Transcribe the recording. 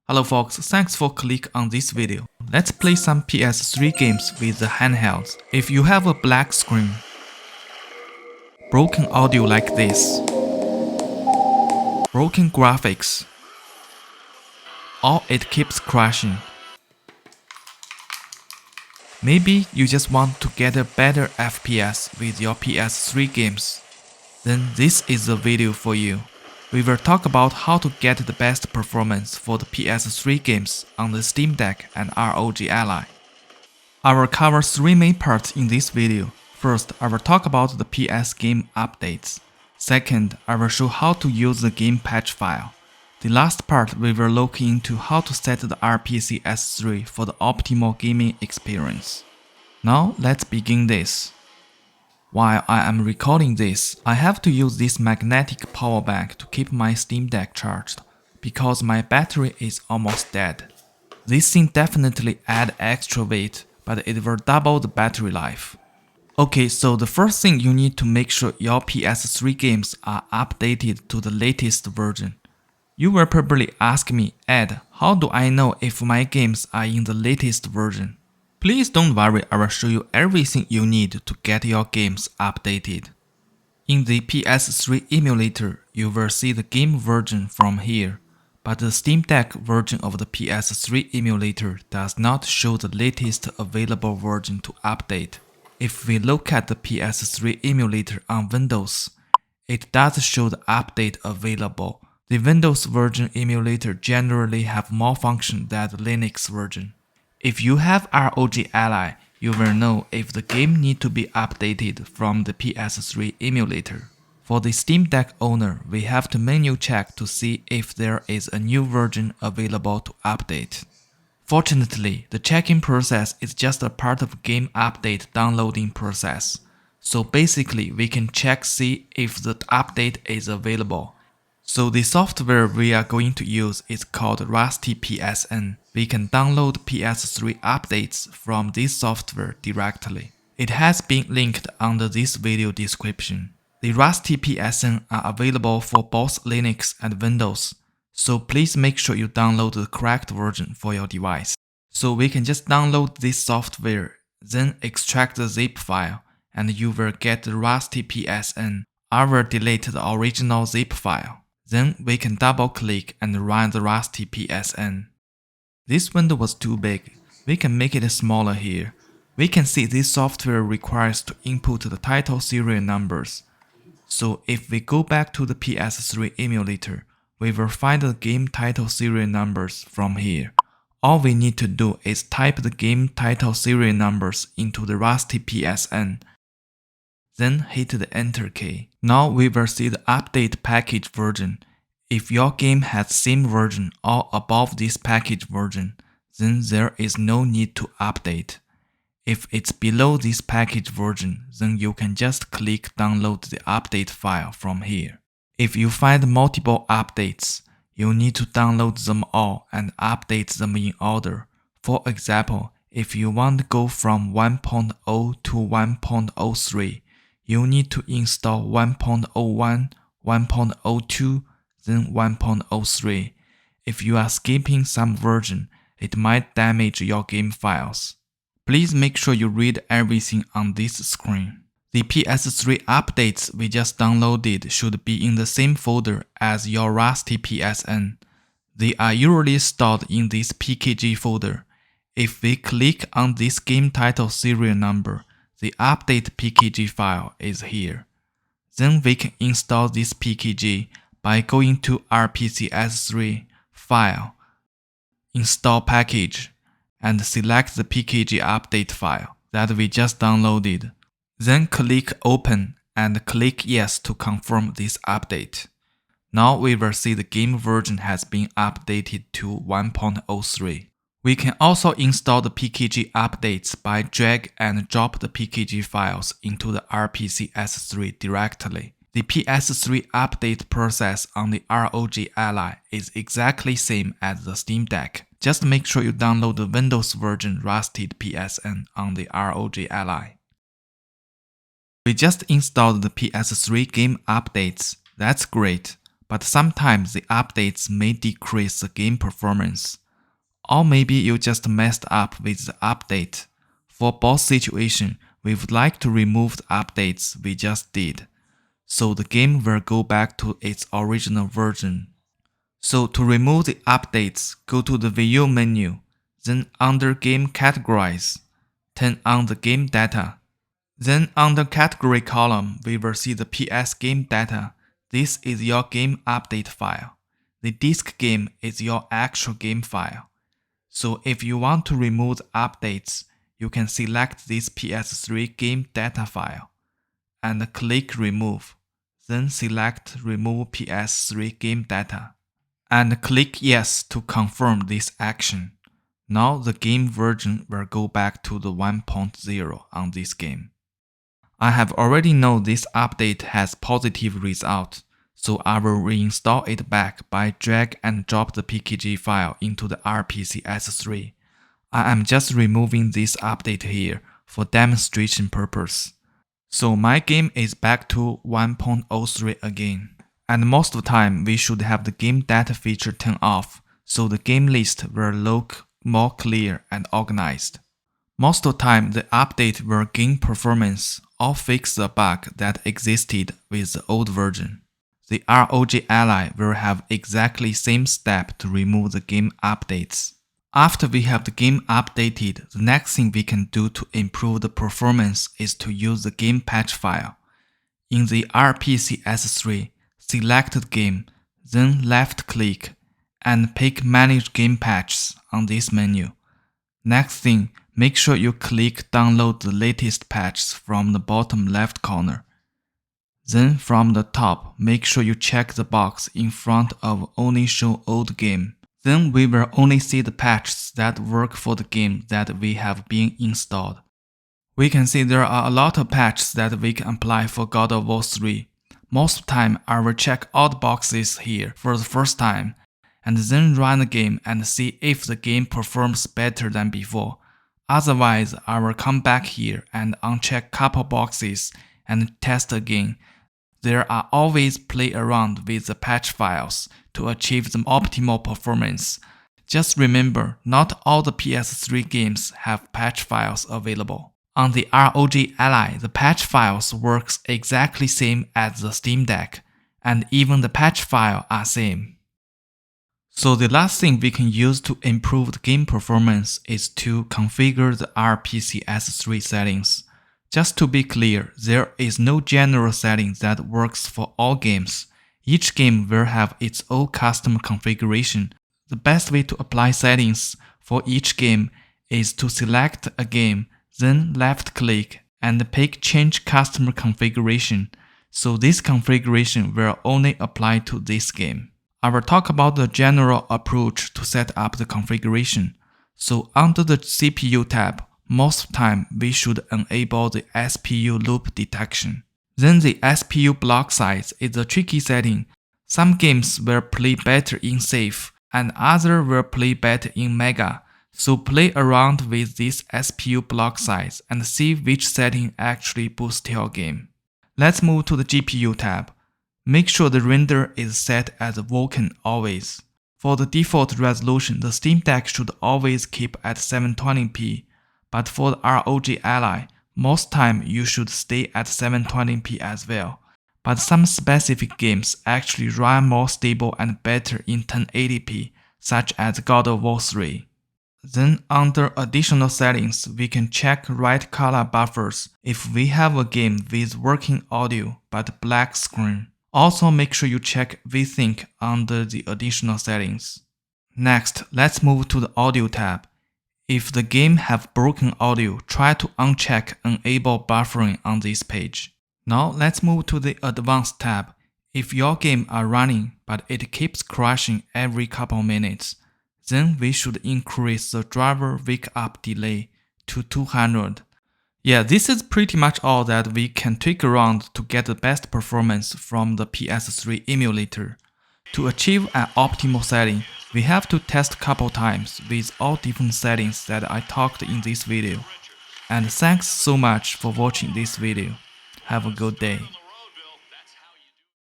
Hello folks, thanks for click on this video. Let's play some PS3 games with the handhelds. If you have a black screen, broken audio like this, broken graphics, or it keeps crashing, maybe you just want to get a better FPS with your PS3 games, then this is the video for you. We will talk about how to get the best performance for the PS3 games on the Steam Deck and ROG Ally. I will cover three main parts in this video. First, I will talk about the PS Game Updates. Second, I will show how to use the game patch file. The last part we will look into how to set the RPCS3 for the optimal gaming experience. Now let's begin this. While I am recording this, I have to use this magnetic power bank to keep my Steam Deck charged, because my battery is almost dead. This thing definitely adds extra weight, but it will double the battery life. Okay, so the first thing you need to make sure your PS3 games are updated to the latest version. You will probably ask me, Ed, how do I know if my games are in the latest version? Please don't worry, I will show you everything you need to get your games updated. In the PS3 emulator, you will see the game version from here, but the Steam Deck version of the PS3 emulator does not show the latest available version to update. If we look at the PS3 emulator on Windows, it does show the update available. The Windows version emulator generally have more function than the Linux version. If you have ROG Ally, you will know if the game need to be updated from the PS3 emulator. For the Steam Deck owner, we have to manually check to see if there is a new version available to update. Fortunately, the checking process is just a part of game update downloading process. So basically, we can check see if the update is available. So the software we are going to use is called RPCS3. We can download PS3 updates from this software directly. It has been linked under this video description. The RPCS3 are available for both Linux and Windows, so please make sure you download the correct version for your device. So we can just download this software, then extract the zip file, and you will get the RPCS3. I will delete the original zip file. Then we can double click and run the RPCS3. This window was too big. We can make it smaller here. We can see this software requires to input the title serial numbers. So if we go back to the PS3 emulator, we will find the game title serial numbers from here. All we need to do is type the game title serial numbers into the RPCS3. Then hit the enter key. Now we will see the update package version. If your game has same version or above this package version, then there is no need to update. If it's below this package version, then you can just click download the update file from here. If you find multiple updates, you need to download them all and update them in order. For example, if you want to go from 1.0 to 1.03, you need to install 1.01, 1.02, then 1.03. If you are skipping some version, it might damage your game files. Please make sure you read everything on this screen. The PS3 updates we just downloaded should be in the same folder as your RPCS3. They are usually stored in this PKG folder. If we click on this game title serial number, the update PKG file is here. Then we can install this PKG by going to RPCS3 File, Install Package, and select the PKG update file that we just downloaded. Then click Open and click Yes to confirm this update. Now we will see the game version has been updated to 1.03. We can also install the PKG updates by drag and drop the PKG files into the RPCS3 directly. The PS3 update process on the ROG Ally is exactly same as the Steam Deck. Just make sure you download the Windows version RPCS3 on the ROG Ally. We just installed the PS3 Game Updates. That's great. but sometimes the updates may decrease the game performance. Or maybe you just messed up with the update. For both situations, we would like to remove the updates we just did, so the game will go back to its original version. So to remove the updates, go to the View menu, then under Game Categories, turn on the Game Data. Then under Category column, we will see the PS Game Data. This is your game update file. The disk game is your actual game file. So if you want to remove the updates, you can select this PS3 Game Data file and click Remove. Then select Remove PS3 Game Data and click Yes to confirm this action. Now the game version will go back to the 1.0 on this game. I have already know this update has positive result, so I will reinstall it back by drag and drop the PKG file into the RPCS3. I am just removing this update here for demonstration purpose. So my game is back to 1.03 again. And most of the time we should have the game data feature turned off, so the game list will look more clear and organized. Most of the time the update will gain performance or fix the bug that existed with the old version. The ROG Ally will have exactly same step to remove the game updates. After we have the game updated, the next thing we can do to improve the performance is to use the game patch file. In the RPCS3, select the game, then left click and pick Manage Game Patches on this menu. Next thing, make sure you click Download the latest patches from the bottom left corner. Then from the top, make sure you check the box in front of Only Show Old Game. Then we will only see the patches that work for the game that we have been installed. We can see there are a lot of patches that we can apply for God of War 3. Most of the time I will check all the boxes here for the first time, and then run the game and see if the game performs better than before. Otherwise, I will come back here and uncheck couple boxes and test again. There are always play around with the patch files to achieve the optimal performance. Just remember, not all the PS3 games have patch files available. On the ROG Ally, the patch files works exactly same as the Steam Deck, and even the patch file are same. So the last thing we can use to improve the game performance is to configure the RPCS3 settings. Just to be clear, there is no general setting that works for all games. Each game will have its own custom configuration. The best way to apply settings for each game is to select a game, then left click and pick Change Customer Configuration. So this configuration will only apply to this game. I will talk about the general approach to set up the configuration. So under the CPU tab, most of the time we should enable the SPU loop detection. Then the SPU block size is a tricky setting. Some games will play better in safe and others will play better in mega. So play around with this SPU block size and see which setting actually boosts your game. Let's move to the GPU tab. Make sure the render is set as Vulkan always. For the default resolution, the Steam Deck should always keep at 720p, but for the ROG Ally, most time you should stay at 720p as well. But some specific games actually run more stable and better in 1080p, such as God of War 3. Then under additional settings, we can check right color buffers if we have a game with working audio but black screen. Also make sure you check VSync under the additional settings. Next, let's move to the audio tab. If the game have broken audio, try to uncheck Enable Buffering on this page. Now let's move to the Advanced tab. If your game are running but it keeps crashing every couple minutes, then we should increase the driver wake up delay to 200. Yeah, this is pretty much all that we can tweak around to get the best performance from the PS3 emulator. To achieve an optimal setting, we have to test a couple times with all different settings that I talked in this video. And thanks so much for watching this video. Have a good day.